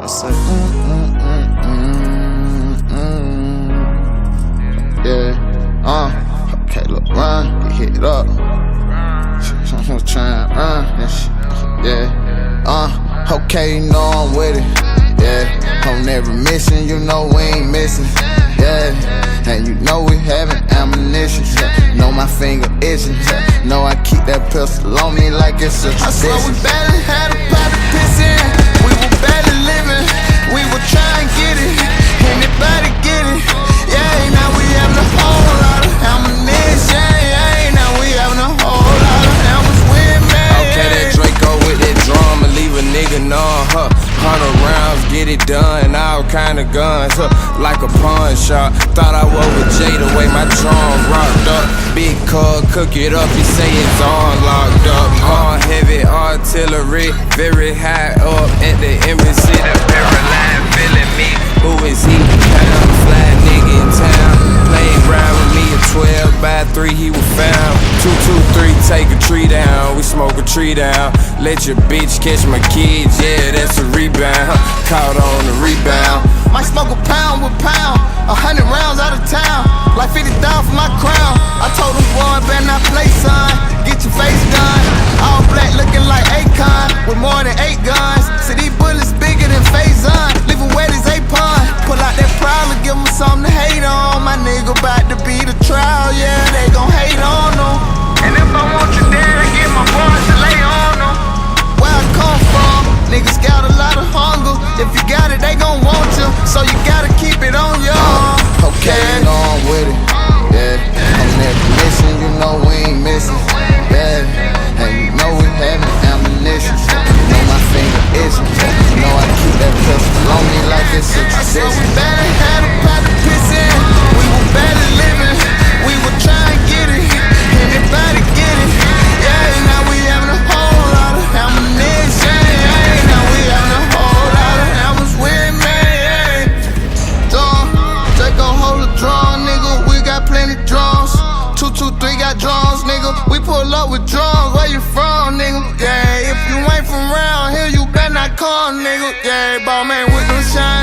I say, yeah, okay, look, run, get hit up. I'm trying to run this shit, yeah. Okay, you know I'm with it, yeah. I'm never missing, you know we ain't missing, yeah. And you know we having ammunition, yeah. Know my finger itching, yeah. Know I keep that pistol on me like it's a tradition. I swear we barely had a pot to piss in. We were barely living, we were trying to get it. Anybody get it? Yeah, now we having a whole lot of ammunition. Yeah, now we having a whole lot of hammers with me. Okay, that Draco with that drum and leave a nigga numb, huh? 100 rounds, get it done, all kind of guns, huh? Like a pawn shop. Thought I was with Jay the way my drum rocked up. Big cug, cook it up, he say it's all locked up. All heavy artillery, very high up at the embassy. The paralyzed feeling me. Who is he? Pound fly nigga in town. Playing around with me at 12 by 3, he was found. 223, take a tree down. We smoke a tree down. Let your bitch catch my kids, yeah, that's a rebound. Caught on the rebound. Might smoke a pound with pound, 100 rounds out of town, like 50 down for my crown. I told them, boy, better not play, son. Get your face done. All black looking like Akon, with more than 8 guns. See these bullets bigger than Faison, leave them wet as Apon. Pull out that prowler, give them something to hate on. My nigga about to be the trial, yeah, they gon' hate on them. And if I want you dead, I get my boys to lay on them. Where I come from, niggas got a lot of hunger. If you got it, they gon' want you, so you gotta keep it on your okay, you know I'm with it, yeah. I'm never missing, you know we ain't missing, yeah. And you know we having ammunition, you know my finger itching, you know I keep that pistol on me like it's a tradition. I swear we barely had a pot to piss in. We were barely living, we were trying to get it. Anybody get it? Yeah, now we having a whole lot of ammunition. Yeah, now we having a whole lot of hammers with me. Take a hold of drum, nigga. We got plenty drums. 223 got drums, nigga. We pull up with drums. Where you from, nigga? Yeah, if you ain't from around here, you better not come, nigga. Yeah, ball man with them shines.